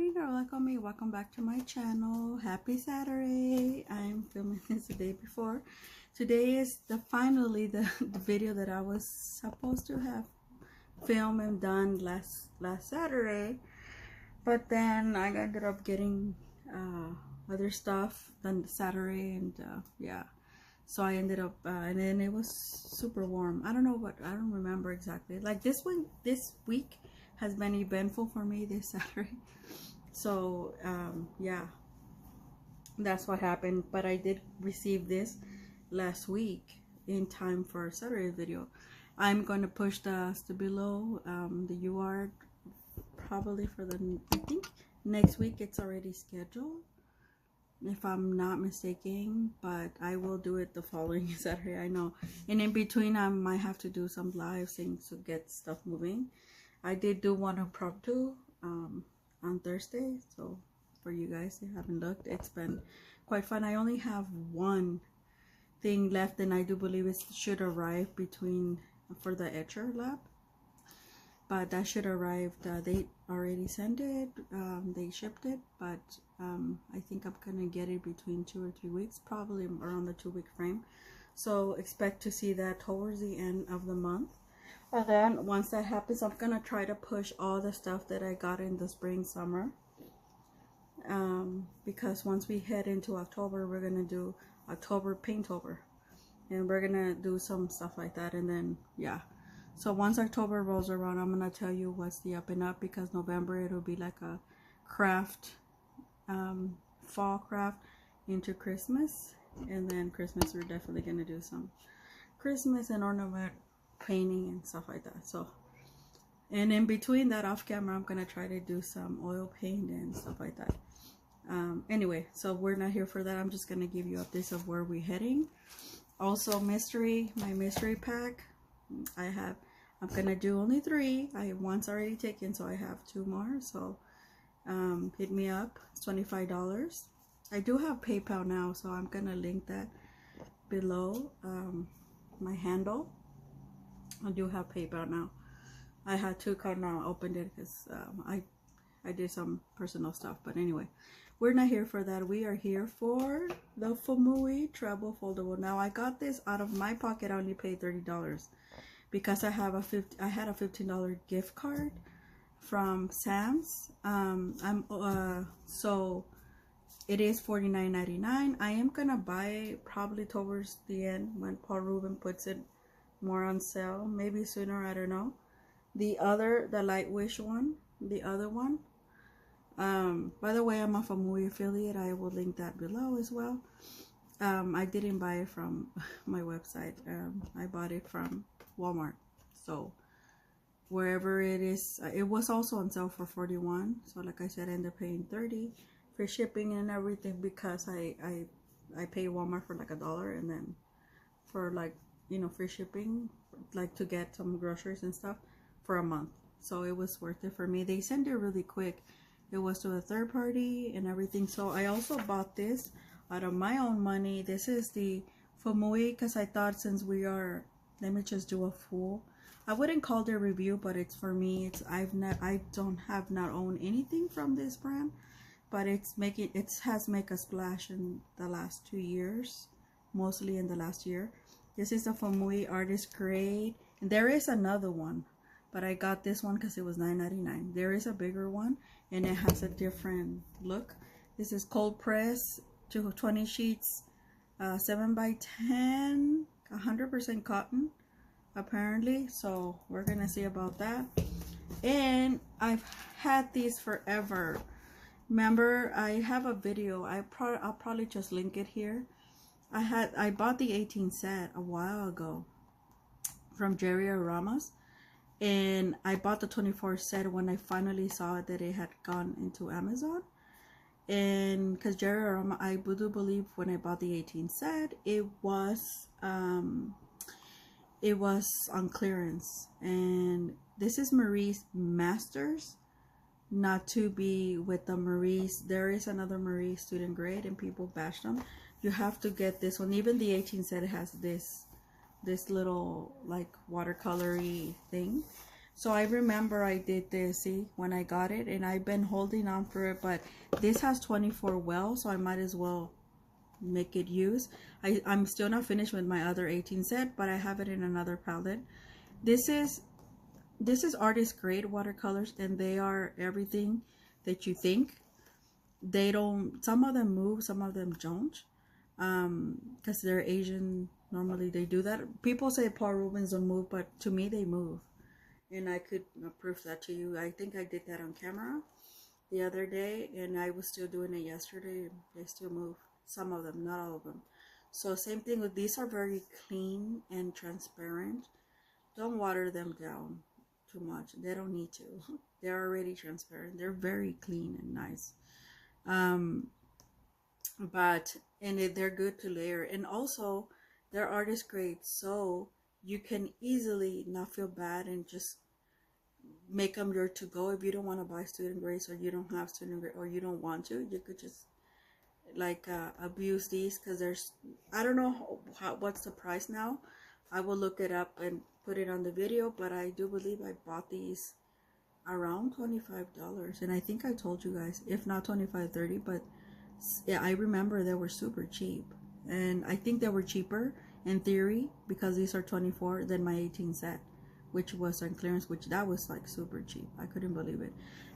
morning, Art-Alchemy. Welcome back to my channel. Happy Saturday. I'm filming this the day before. Today is finally the video that I was supposed to have filmed and done last Saturday, but then I ended up getting other stuff done Saturday, and yeah, so I ended up and then it was super warm. I don't remember exactly. Like this week has been eventful for me this Saturday. So yeah, that's what happened. But I did receive this last week in time for Saturday video. I'm going to push the below the UART probably for I think next week. It's already scheduled, if I'm not mistaken, but I will do it the following Saturday. I know, and in between I might have to do some live things to get stuff moving. I did do one impromptu on Thursday, so for you guys that haven't looked, it's been quite fun. I only have one thing left, and I do believe it should arrive for the etcher lab, but that should arrive. They already sent it, they shipped it, but I think I'm gonna get it between 2 or 3 weeks, probably around the 2-week frame. So expect to see that towards the end of the month. And then once that happens, I'm gonna try to push all the stuff that I got in the spring summer, because once we head into October, we're gonna do October Paintober, and we're gonna do some stuff like that. And then yeah, so once October rolls around, I'm gonna tell you what's the up and up, because November it'll be like a craft, fall craft into Christmas, and then Christmas we're definitely gonna do some Christmas and ornament painting and stuff like that. So, and in between that, off camera, I'm gonna try to do some oil paint and stuff like that. Anyway, so we're not here for that. I'm just gonna give you updates of where we're heading. Also, my mystery pack, I'm gonna do only 3. I have one's already taken, so I have 2 more. So hit me up. It's $25. I do have PayPal now, so I'm gonna link that below my handle. I do have PayPal now. I had 2 cards now. I opened it because I did some personal stuff. But anyway, we're not here for that. We are here for the Fuumuui travel foldable. Now I got this out of my pocket. I only paid $30 because I had a $15 gift card from Sam's. So it is $49.99. I am gonna buy it probably towards the end when Paul Ruben puts it more on sale, maybe sooner, I don't know. The lightwish one, the other one, by the way, I'm a Fuumuui affiliate. I will link that below as well. I didn't buy it from my website. I bought it from Walmart. So wherever it is, it was also on sale for $41. So like I said, I ended up paying $30 for shipping and everything, because I paid Walmart for like $1, and then for like, you know, free shipping, like to get some groceries and stuff for a month. So it was worth it for me. They sent it really quick. It was to a third party and everything. So I also bought this out of my own money. This is the Fuumuui, because I thought, since we are, let me just do a full, I wouldn't call it a review, but it's for me. I don't have not owned anything from this brand, but it has made a splash in the last 2 years, mostly in the last year. This is the Fuumuui Artist Grade. And there is another one, but I got this one because it was $9.99. There is a bigger one, and it has a different look. This is cold press, 20 sheets, 7x10, 100% cotton, apparently. So we're gonna see about that. And I've had these forever. Remember, I have a video. I'll probably just link it here. I bought the 18 set a while ago from Jerry Ramos, and I bought the 24 set when I finally saw that it had gone into Amazon. And because Jerry Ramos, I do believe when I bought the 18 set, it was on clearance. And this is Marie's Masters, not to be with the Marie's. There is another Marie student grade, and people bash them. You have to get this one. Even the 18 set has this little like watercolory thing, So I remember I did this, see, when I got it, and I've been holding on for it, but this has 24 wells, so I might as well make it use. I'm still not finished with my other 18 set, but I have it in another palette. This is artist grade watercolors, and they are everything that you think. They don't, some of them move, some of them don't, because they're Asian. Normally they do that. People say Paul Rubens don't move, but to me they move, and I could prove that to you. I think I did that on camera the other day, and I was still doing it yesterday. They still move, some of them, not all of them. So same thing with these, are very clean and transparent. Don't water them down too much. They don't need to. They're already transparent. They're very clean and nice. They're good to layer, and also they're artist grade, so you can easily not feel bad and just make them your to go. If you don't want to buy student grades, or you don't have student grade, or you don't want to, you could just like abuse these, because there's, I don't know what's the price now. I will look it up and put it on the video, but I do believe I bought these around $25, and I think I told you guys, if not 25, 30, but yeah, I remember they were super cheap, and I think they were cheaper in theory because these are 24 than my 18 set, which was on clearance, which that was like super cheap. I couldn't believe it.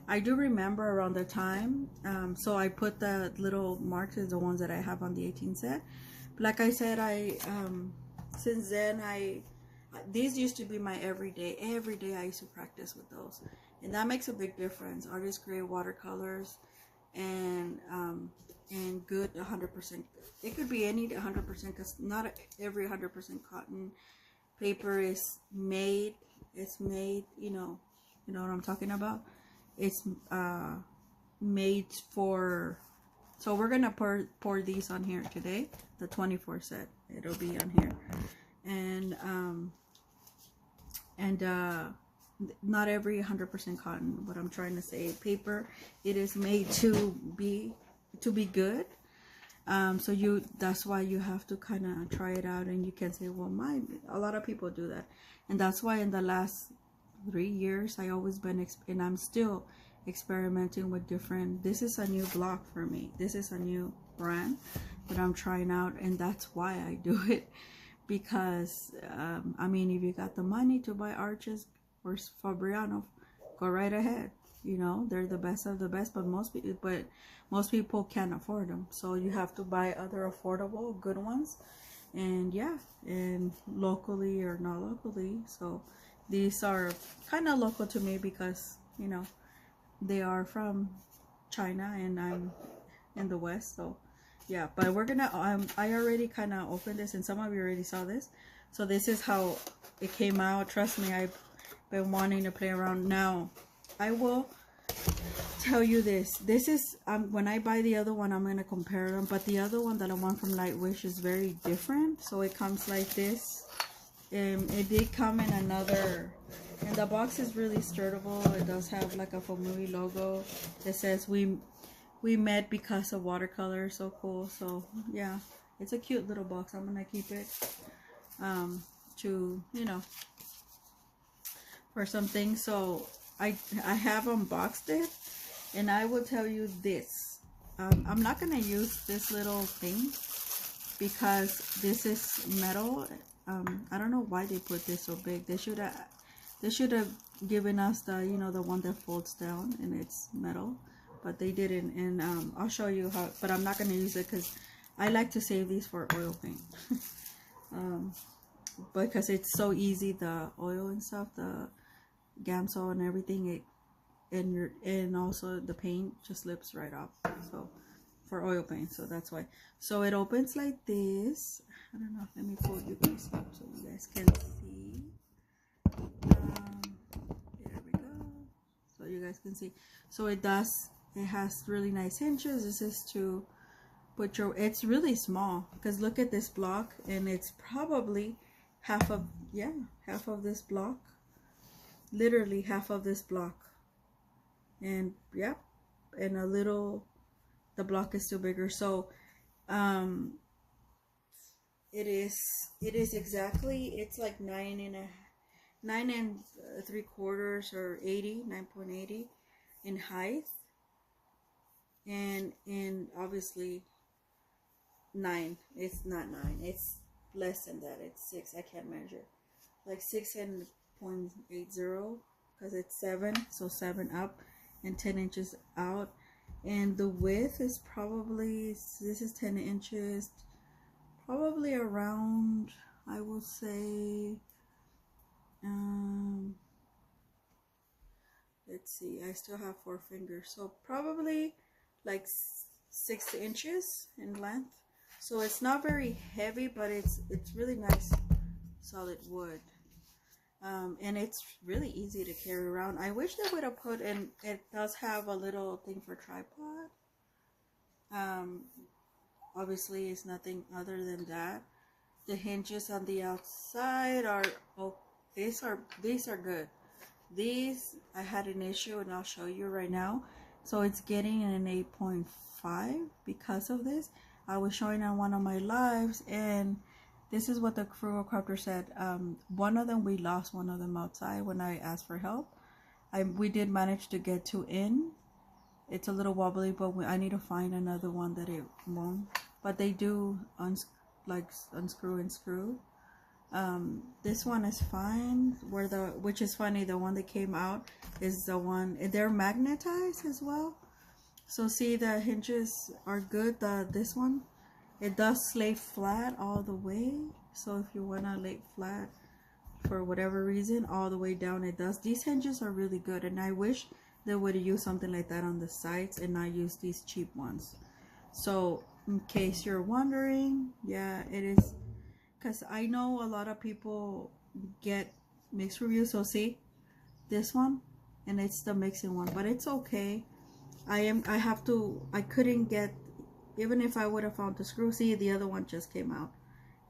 I do remember around the time, so I put the little marks as the ones that I have on the 18 set. But like I said, since then these used to be my everyday I used to practice with those, and that makes a big difference. Artist grade watercolors, and good 100%. It could be any 100%, because not every 100% cotton paper is made. It's made, you know what I'm talking about. It's made for. So we're gonna pour these on here today. The 24 set. It'll be on here, and not every 100% cotton. What I'm trying to say, paper, it is made to be good. So that's why you have to kind of try it out, and you can say, well, a lot of people do that, and that's why in the last 3 years I always been and I'm still experimenting with different. This is a new block for me. This is a new brand that I'm trying out, and that's why I do it, because I mean, if you got the money to buy Arches or Fabriano, go right ahead. They're the best of the best, but most people can't afford them, so you have to buy other affordable good ones, and yeah, and locally or not locally. So these are kind of local to me because they are from China, and I'm in the West. So yeah, but we're gonna I already kind of opened this, and some of you already saw this. So this is how it came out. Trust me, I've been wanting to play around. Now I will tell you this is when I buy the other one, I'm gonna compare them, but the other one that I want from Lightwish is very different. So it comes like this. It did come in another, and the box is really sturdyable. It does have like a Fuumuui logo that says we met because of watercolor. So cool. So yeah, it's a cute little box. I'm gonna keep it to for something. So I have unboxed it, and I will tell you this. I'm not gonna use this little thing because this is metal. I don't know why they put this so big. They should have given us the the one that folds down and it's metal, but they didn't. And I'll show you how. But I'm not gonna use it because I like to save these for oil paint. Because it's so easy, the oil and stuff, the Gamsol and everything, and also the paint just slips right off. So for oil paint, so that's why. So it opens like this. I don't know, let me pull you guys up so you guys can see. There we go, so you guys can see. So it has really nice hinges. This is to put your, it's really small, because look at this block, and it's probably half of this block, literally half of this block. And yeah, and a little, the block is still bigger. So it is exactly, it's like 9.5, 9 3/4 or 80, 9.80 in height, and in obviously 9. It's not 9. It's less than that. It's 6. I can't measure. Like 6 and 0.80 because it's 7. So 7 up and 10 inches out. And the width is probably, this is 10 inches, probably around, I will say, let's see, I still have 4 fingers, so probably like 6 inches in length. So it's not very heavy, but it's really nice solid wood. And it's really easy to carry around. I wish they would have put in, it does have a little thing for tripod. Obviously it's nothing other than that. The hinges on the outside are, oh, these are good. These, I had an issue and I'll show you right now. So it's getting an 8.5 because of this. I was showing on one of my lives, and this is what the frugal crafter said. One of them, we lost one of them outside when I asked for help. We did manage to get 2 in. It's a little wobbly, but I need to find another one that it won't. But they do unscrew and screw. This one is fine. Which is funny, the one that came out is the one, they're magnetized as well. So see, the hinges are good. This one, it does lay flat all the way. So if you want to lay flat for whatever reason, all the way down, it does. These hinges are really good, and I wish they would use something like that on the sides and not use these cheap ones. So in case you're wondering, yeah, it is, because I know a lot of people get mixed reviews. So see this one, and it's the mixing one, but it's okay. I couldn't get, even if I would have found the screw. See, the other one just came out,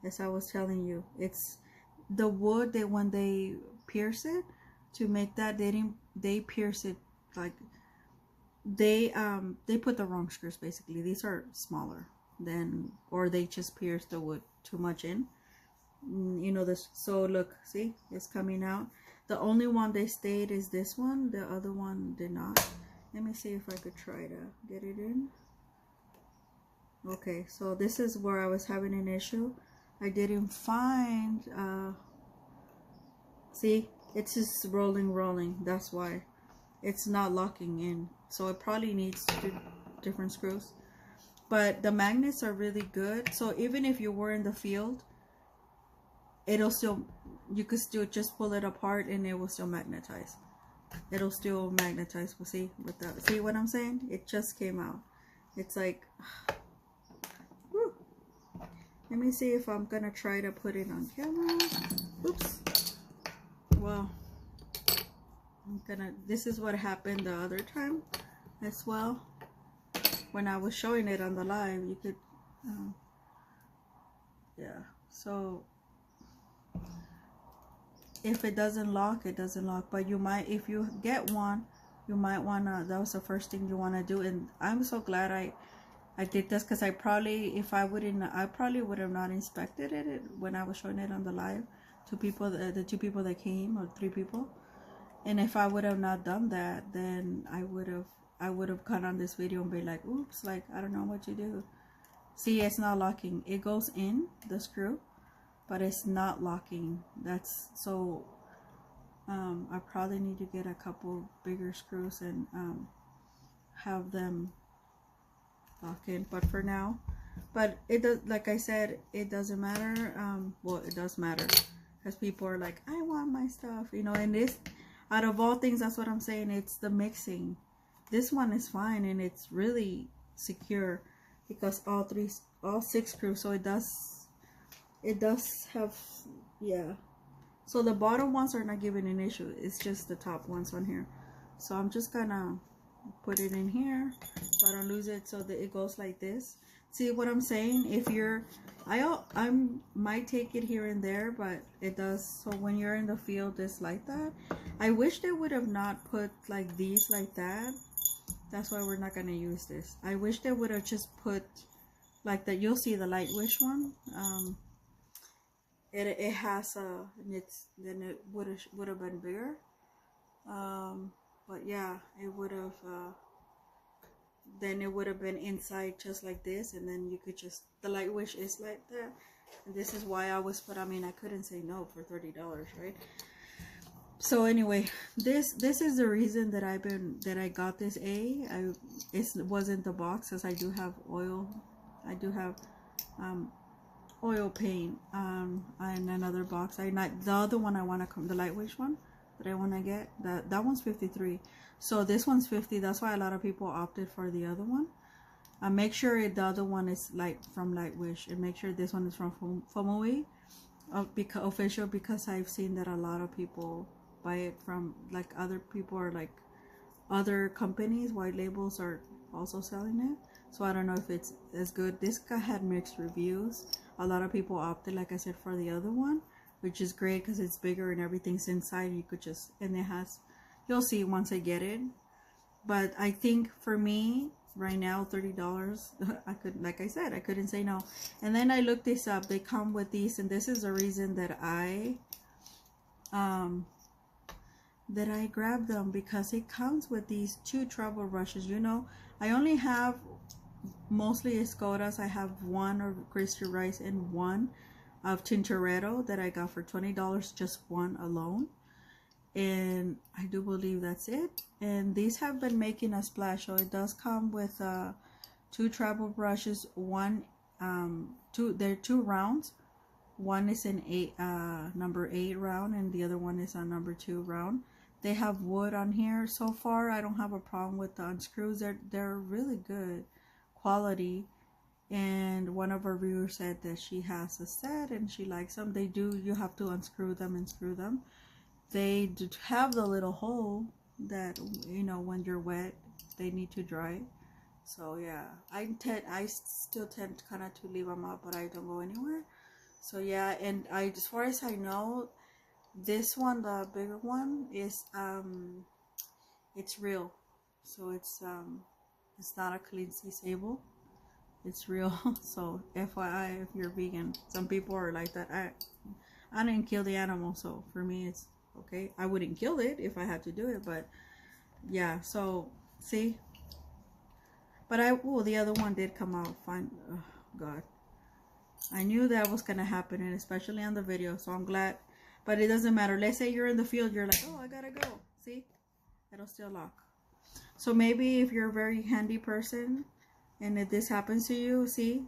as I was telling you. It's the wood that when they pierce it to make that, they pierce it like they put the wrong screws basically. These are smaller than, or they just pierce the wood too much in, you know, this. So look, see, it's coming out. The only one they stayed is this one, the other one did not. Let me see if I could try to get it in. Okay, so this is where I was having an issue. I didn't find, see, it's just rolling. That's why it's not locking in. So it probably needs 2 different screws. But the magnets are really good. So even if you were in the field, it'll still, you could still just pull it apart and it will still magnetize. It'll still magnetize. We'll see with that. See what I'm saying? It just came out. It's like, whew. Let me see if I'm gonna try to put it on camera. Oops. Well, this is what happened the other time as well. When I was showing it on the live, you could, yeah. So if it doesn't lock, it doesn't lock. But you might, if you get one, you might wanna, that was the first thing you wanna do. And I'm so glad I did this, because I probably, if I wouldn't, I probably would have not inspected it when I was showing it on the live to people, the 2 people that came, or 3 people. And if I would have not done that, then I would have gone on this video and be like, oops, like, I don't know what to do. See, it's not locking. It goes in the screw, but it's not locking. That's so, I probably need to get a couple bigger screws and have them lock in. But for now, but it does, like I said, it doesn't matter. Well, it does matter, because people are like, I want my stuff, you know. And this, out of all things, that's what I'm saying, it's the mixing. This one is fine, and it's really secure because all 6 screws. So it does have, yeah. So the bottom ones are not giving an issue. It's just the top ones on here. So I'm just gonna put it in here so I don't lose it. So that it goes like this. See what I'm saying? If you're, I might take it here and there, but it does. So when you're in the field, it's like that. I wish they would have not put like these like that. That's why we're not gonna use this. I wish they would have just put like that. You'll see the lightwish one. it has a, and it's, then it would have been bigger. But yeah, it would have, then it would have been inside just like this, and then you could just, the lightwish is like that. And this is why I was, but I mean, I couldn't say no for $30, right? So anyway, this is the reason that I got this it wasn't the box, as I do have oil. I do have oil paint and another box. The other one I want to come, the lightweight one that I want to get, that one's 53. So this one's 50. That's why a lot of people opted for the other one. Make sure the other one is from Lightwish, and make sure this one is from Fuumuui, official, because I've seen that a lot of people buy it from like other people, or like other companies, white labels are also selling it. So I don't know if it's as good. This guy had mixed reviews. A lot of people opted, like I said, for the other one, which is great because it's bigger and everything's inside. You could just, and it has, you'll see once I get it. But I think for me right now, $30, I could, like I said, I couldn't say no. And then I looked this up. They come with these, and this is the reason that I grabbed them, because it comes with these 2 travel brushes. You know, I only have mostly Escodas. I have one of Crystal Rice and one of Tintoretto that I got for $20, just one alone. And I do believe that's it. And these have been making a splash. So it does come with 2 travel brushes. They're 2 rounds. One is an number 8 round, and the other one is a number 2 round. They have wood on here. So far, I don't have a problem with the unscrews. They're really good quality. And one of our viewers said that she has a set and she likes them. They do. You have to unscrew them and screw them. They do have the little hole that, you know, when you're wet, they need to dry. So yeah, I still tend kind of to leave them out, but I don't go anywhere. So yeah, and as far as I know, this one, the bigger one, is it's real. So it's not a clean sea sable. It's real. So FYI, if you're vegan, some people are like that. I didn't kill the animal, so for me it's okay. I wouldn't kill it if I had to do it, but yeah. So see, but the other one did come out fine. Oh God, I knew that was gonna happen, and especially on the video. So I'm glad. But it doesn't matter. Let's say you're in the field, you're like, oh, I gotta go. See, it'll still lock. So maybe if you're a very handy person, and if this happens to you, see,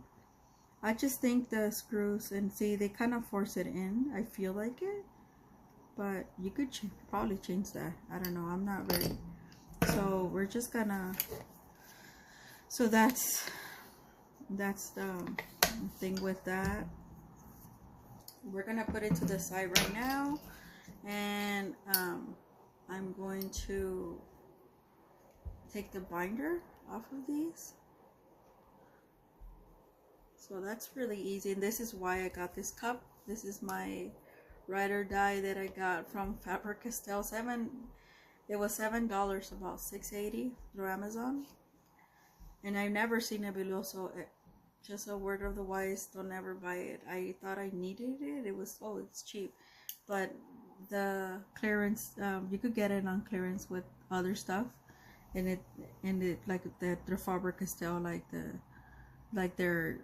I just think the screws, and see, they kind of force it in. I feel like it, but you could probably change that. I don't know. I'm not ready. So we're just gonna. So that's the thing with that. We're gonna put it to the side right now, and I'm going to take the binder off of these. So that's really easy, and this is why I got this cup. This is my ride or die that I got from Faber-Castell. It was $7, about $6.80 through Amazon, and I've never seen it below. So just a word of the wise, don't ever buy it. I thought I needed it. It was, oh, it's cheap, but the clearance, you could get it on clearance with other stuff, and it like the Faber-Castell, like their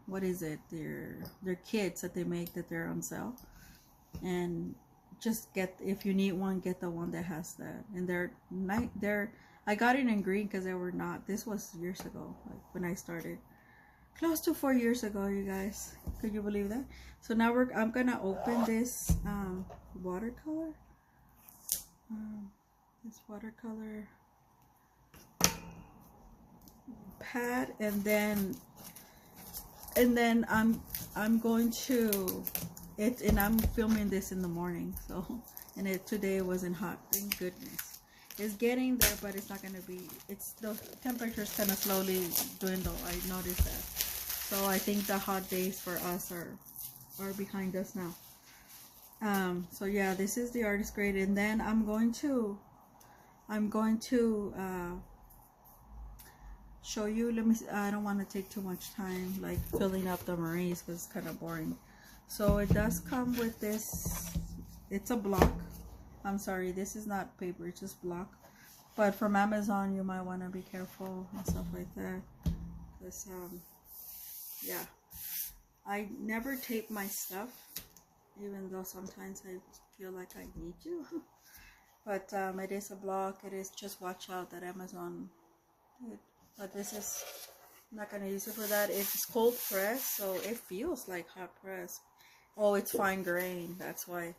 what is it, their kits that they make, that they're on sale. And just get, if you need one, get the one that has that. And I got it in green because they were not, this was years ago, like when I started, close to 4 years ago, you guys. Could you believe that? So now I'm gonna open this watercolor, this watercolor pad, and then I'm going to and I'm filming this in the morning, so, and today it wasn't hot, thank goodness. It's getting there, but it's not gonna be, the temperature's kind of slowly dwindle. I noticed that. So I think the hot days for us are behind us now. So yeah, this is the artist grade, and then I'm going to show you. Let me see, I don't want to take too much time like filling up the Marie's because it's kind of boring. So it does come with this. It's a block. I'm sorry, this is not paper, it's just block. But from Amazon, you might want to be careful and stuff like that. Because, yeah. I never tape my stuff, even though sometimes I feel like I need to. But it is a block. It is, just watch out that Amazon. But this is, I'm not going to use it for that. It's cold press, so it feels like hot press. Oh, it's fine grain, that's why.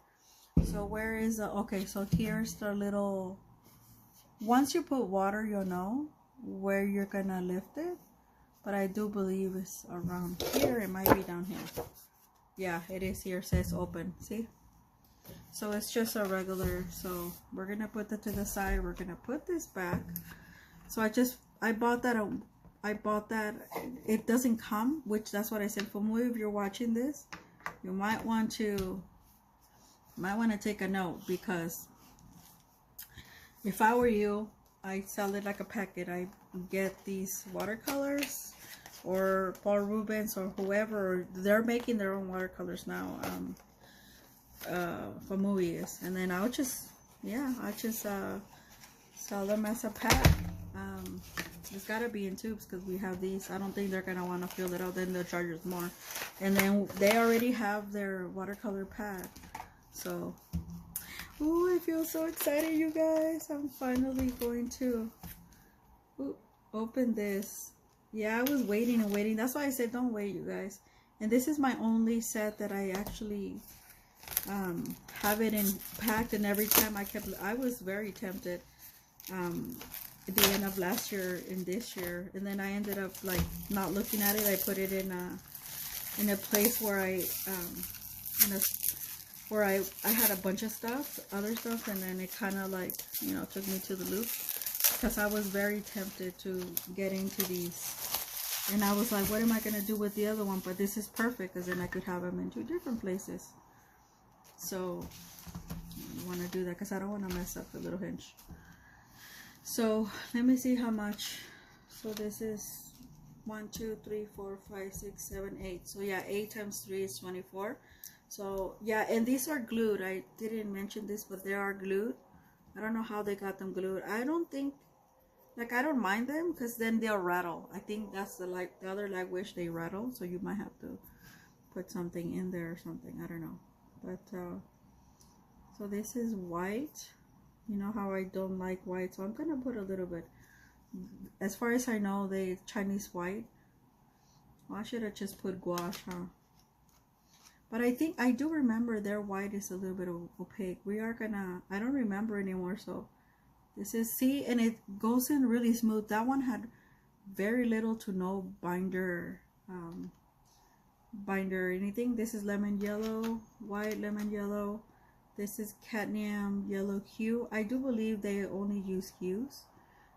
So where is the, okay, so here's the little, once you put water, you'll know where you're gonna lift it. But I do believe it's around here. It might be down here. Yeah, it is here. It says open. See? So it's just a regular. So we're gonna put that to the side. We're gonna put this back. So I bought that. It doesn't come, which that's what I said. Fuumuui, if you're watching this, you might want to take a note, because if I were you, I sell it like a packet. I get these watercolors, or Paul Rubens, or whoever. They're making their own watercolors now. Fuumuui is, and then I'll just sell them as a pack. It's gotta be in tubes because we have these. I don't think they're gonna want to fill it out. Then they'll charge us more. And then they already have their watercolor pad. So, ooh, I feel so excited, you guys. I'm finally going to open this. Yeah, I was waiting and waiting. That's why I said don't wait, you guys. And this is my only set that I actually have it in packed. And every time I was very tempted at the end of last year and this year, and then I ended up like not looking at it. I put it in a place where I had a bunch of stuff, other stuff, and then it kind of like, you know, took me to the loop, because I was very tempted to get into these, and I was like, what am I gonna do with the other one? But this is perfect, because then I could have them in 2 different places. So I want to do that because I don't want to mess up the little hinge. So let me see how much. So this is 1, 2, 3, 4, 5, 6, 7, 8. So yeah, 8 times 3 is 24. So yeah, and these are glued. I didn't mention this, but they are glued. I don't know how they got them glued. I don't think, like, I don't mind them because then they'll rattle. I think that's the other lightwish, they rattle. So you might have to put something in there or something. I don't know. But so this is white. You know how I don't like white, so I'm gonna put a little bit. As far as I know, they Chinese white. Well, I should have just put gouache, huh? But I think I do remember their white is a little bit opaque. We are gonna, I don't remember anymore. So this is, see, and it goes in really smooth. That one had very little to no binder or anything. This is lemon yellow, white lemon yellow. This is cadmium yellow hue. I do believe they only use hues.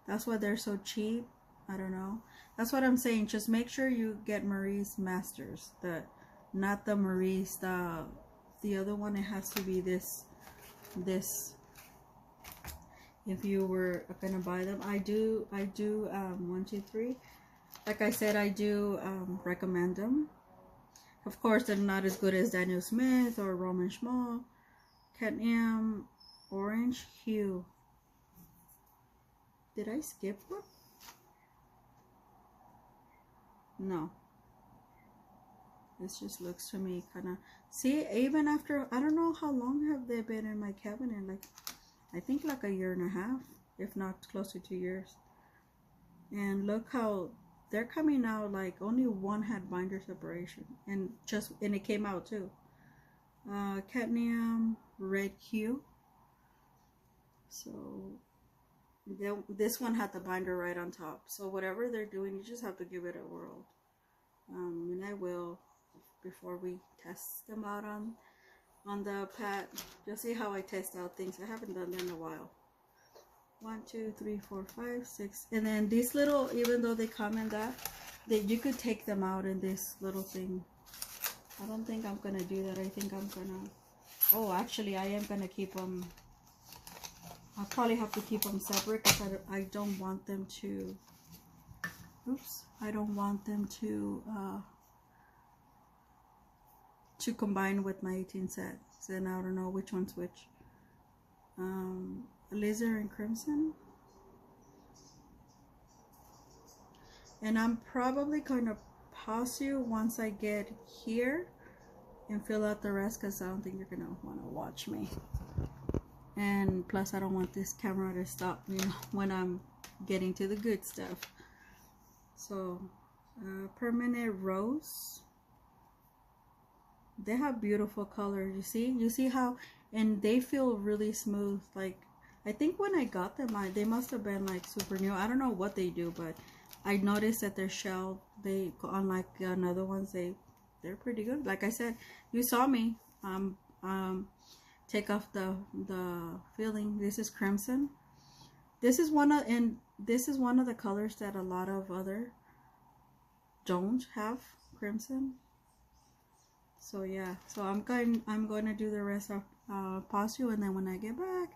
That's why they're so cheap. I don't know. That's what I'm saying. Just make sure you get Marie's Masters. Not the Marie's, the other one. It has to be this. If you were gonna buy them, I do 1, 2, 3. Like I said, I do recommend them. Of course, they're not as good as Daniel Smith or Roman Schmall. Cadmium orange hue. Did I skip one? No. This just looks to me kind of, see, even after, I don't know how long have they been in my cabinet, like I think like 1.5 years, if not close to 2 years. And look how they're coming out, like only one had binder separation, and it came out too. Cadmium red hue. So this one had the binder right on top. So whatever they're doing, you just have to give it a whirl. And I will, before we test them out on the pad. You'll see how I test out things. I haven't done that in a while. 1, 2, 3, 4, 5, 6. And then these little, even though they come in that you could take them out in this little thing. I don't think I'm gonna do that. I think I'm gonna, oh, actually I am gonna keep them. I'll probably have to keep them separate because I don't want them to, oops, I don't want them to to combine with my 18 sets, and I don't know which one's which. Alizarin and Crimson. And I'm probably going to pause you once I get here and fill out the rest, because I don't think you're going to want to watch me. And plus I don't want this camera to stop, you know, when I'm getting to the good stuff. So Permanent Rose. They have beautiful colors. You see how, and they feel really smooth. Like, I think when I got them, they must have been like super new. I don't know what they do, but I noticed that their shell, they, unlike another ones, they're pretty good. Like I said, you saw me take off the filling. This is Crimson. This is one of the colors that a lot of other don't have, Crimson. So yeah, so I'm going to do the rest of pause you, and then when I get back,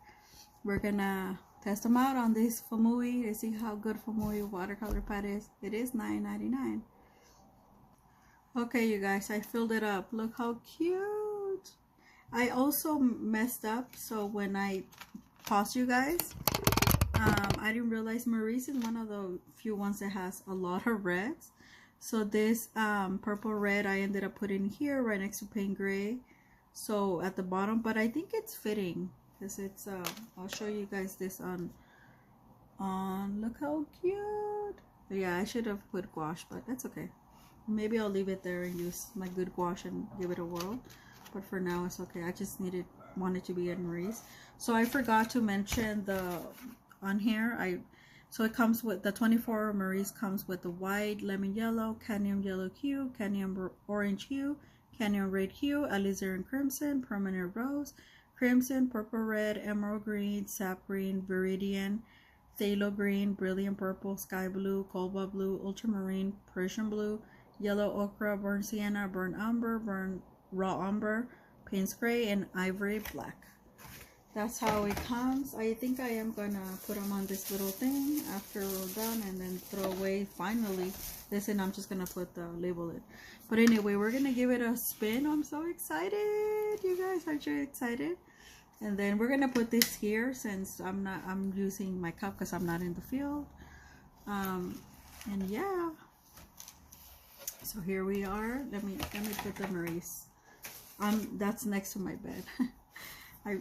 we're gonna test them out on this Fuumuui to see how good Fuumuui watercolor pad is. It is $9.99. Okay, you guys, I filled it up. Look how cute. I also messed up, so when I pause you guys, I didn't realize Maurice is one of the few ones that has a lot of reds. So this purple red I ended up putting here right next to paint gray, so at the bottom, but I think it's fitting because it's I'll show you guys this on look how cute. Yeah, I should have put gouache, but that's okay. Maybe I'll leave it there and use my good gouache and give it a whirl, but for now it's okay. I just wanted to be in Maurice. So I forgot to mention on here, so it comes with the 24 Maurice, comes with the white, lemon yellow, cadmium yellow hue, cadmium orange hue, cadmium red hue, alizarin crimson, permanent rose, crimson, purple red, emerald green, sap green, viridian, phthalo green, brilliant purple, sky blue, cobalt blue, ultramarine, Persian blue, yellow ochre, burnt sienna, burnt umber, burnt raw umber, Payne's gray, and ivory black. That's how it comes. I think I am gonna put them on this little thing after we're done, and then throw away finally this, and I'm just gonna put the label in. But anyway, we're gonna give it a spin. I'm so excited. You guys, aren't you excited? And then we're gonna put this here, since I'm using my cup because I'm not in the field. And yeah, so here we are. Let me put the Maurice. That's next to my bed.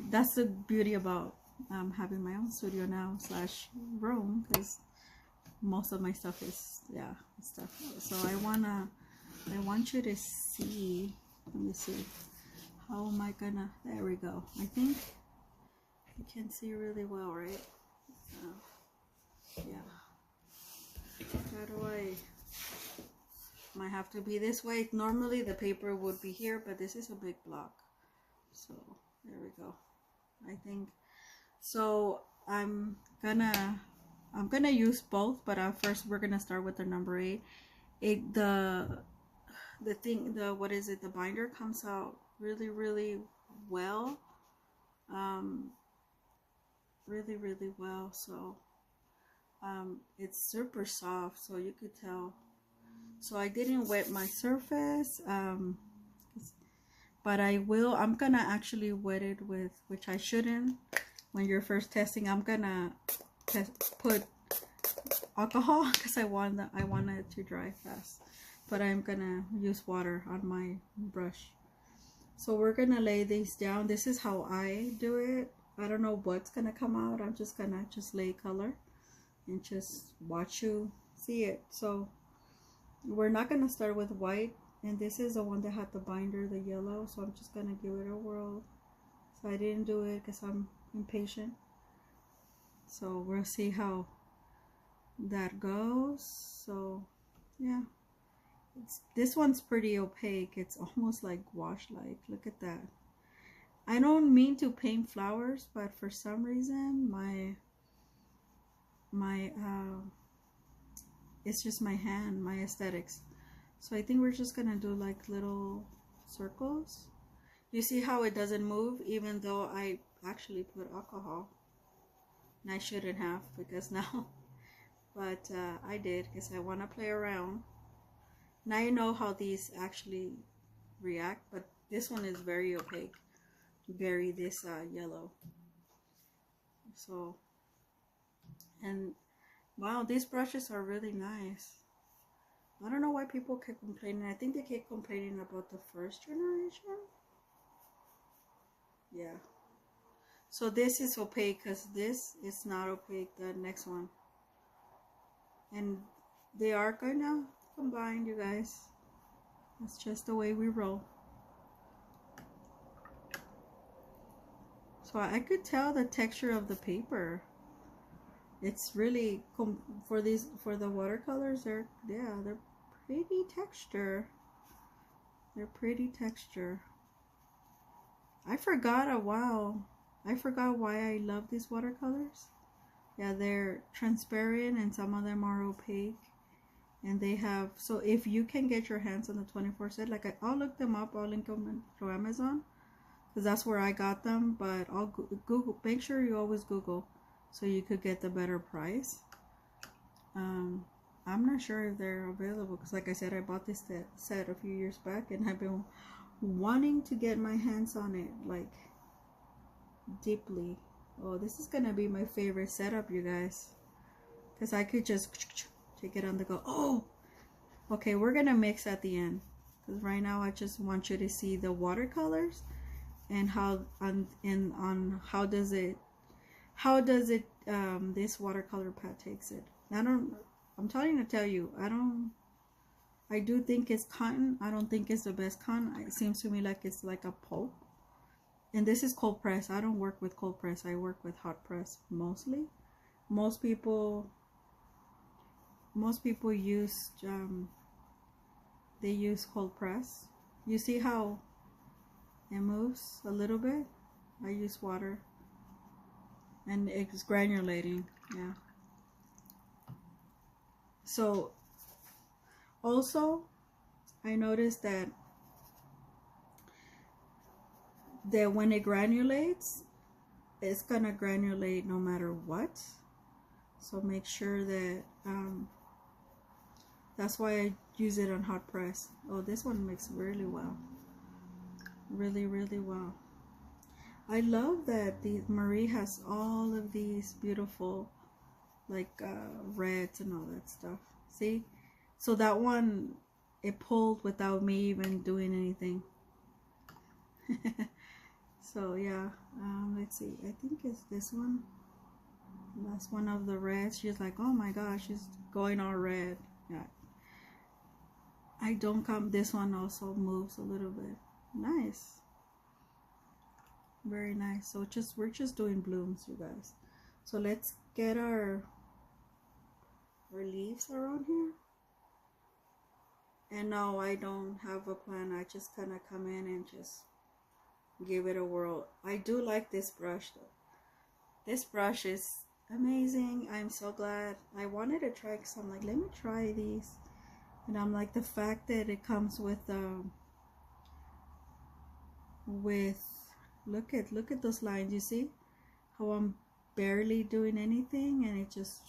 That's the beauty about having my own studio now / room, because most of my stuff is stuff. So I want you to see. Let me see. How am I gonna? There we go. I think you can see really well, right? Yeah. How do might have to be this way. Normally the paper would be here, but this is a big block. So there we go. I think so. I'm gonna use both, but first we're gonna start with the number 8. The binder comes out really well, really well. So it's super soft, so you could tell. So I didn't wet my surface, but I'm gonna actually wet it with, which I shouldn't when you're first testing. I'm gonna put alcohol because I want it to dry fast, but I'm gonna use water on my brush. So we're gonna lay these down. This is how I do it. I don't know what's gonna come out. I'm just gonna lay color and just watch you see it. So we're not gonna start with white, and this is the one that had the binder, the yellow, so I'm just gonna give it a whirl. So I didn't do it because I'm impatient. So we'll see how that goes. So yeah, this one's pretty opaque. It's almost like gouache like. Look at that. I don't mean to paint flowers, but for some reason my it's just my hand, my aesthetics. So I think we're just gonna do like little circles. You see how it doesn't move, even though I actually put alcohol, and I shouldn't have, because now but I did because I want to play around. Now you know how these actually react, but This one is very opaque, very this yellow. So, and wow, these brushes are really nice. I don't know why people keep complaining. I think they keep complaining about the first generation. Yeah. So this is opaque because this is not opaque, the next one. And they are gonna combine, you guys. That's just the way we roll. So I could tell the texture of the paper. It's really for the watercolors. They're pretty texture. They're pretty texture. I forgot why I love these watercolors. Yeah, they're transparent and some of them are opaque. And they have, so if you can get your hands on the 24 set, like I'll look them up, I'll link them to Amazon, because that's where I got them, but I'll Google, make sure you always Google, so you could get the better price. I'm not sure if they're available, because like I said, I bought this set a few years back, and I've been wanting to get my hands on it, like, deeply. Oh, this is gonna be my favorite setup, you guys, because I could just take it on the go. Oh, okay, we're gonna mix at the end, because right now I just want you to see the watercolors and how on how does it this watercolor pad takes it. I'm trying to tell you, I do think it's cotton. I don't think it's the best cotton. It seems to me like it's like a pulp. And this is cold press. I don't work with cold press. I work with hot press mostly. Most people use they use cold press. You see how it moves a little bit? I use water and it's granulating. Yeah. So also I noticed that when it granulates, it's gonna granulate no matter what. So make sure that that's why I use it on hot press. Oh, this one mixed really well, really well. I love that Marie has all of these beautiful like reds and all that stuff. See, so that one, it pulled without me even doing anything. So yeah, let's see, I think it's this one. That's one of the reds. She's like, oh my gosh, she's going all red. Yeah, I don't come. This one also moves a little bit. Nice, very nice. So we're just doing blooms, you guys. So let's get our leaves around here. And no, I don't have a plan. I just kind of come in and just give it a whirl. I do like this brush though. This brush is amazing. I'm so glad. I wanted to try, because I'm like, let me try these. And I'm like, the fact that it comes with look at those lines. You see how I'm barely doing anything, and it just,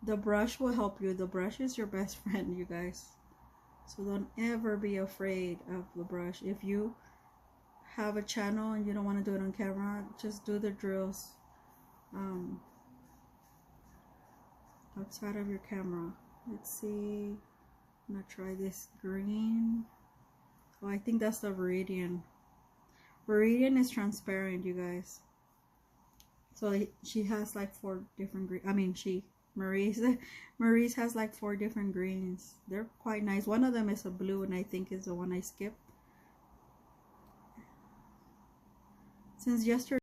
the brush will help you. The brush is your best friend, you guys. So don't ever be afraid of the brush. If you have a channel and you don't want to do it on camera, just do the drills outside of your camera. Let's see, I'm gonna try this green. Oh, I think that's the Viridian. Viridian is transparent, you guys. So she has like 4 different green. I mean, Marie's has like 4 different greens. They're quite nice. One of them is a blue, and I think is the one I skipped. Since yesterday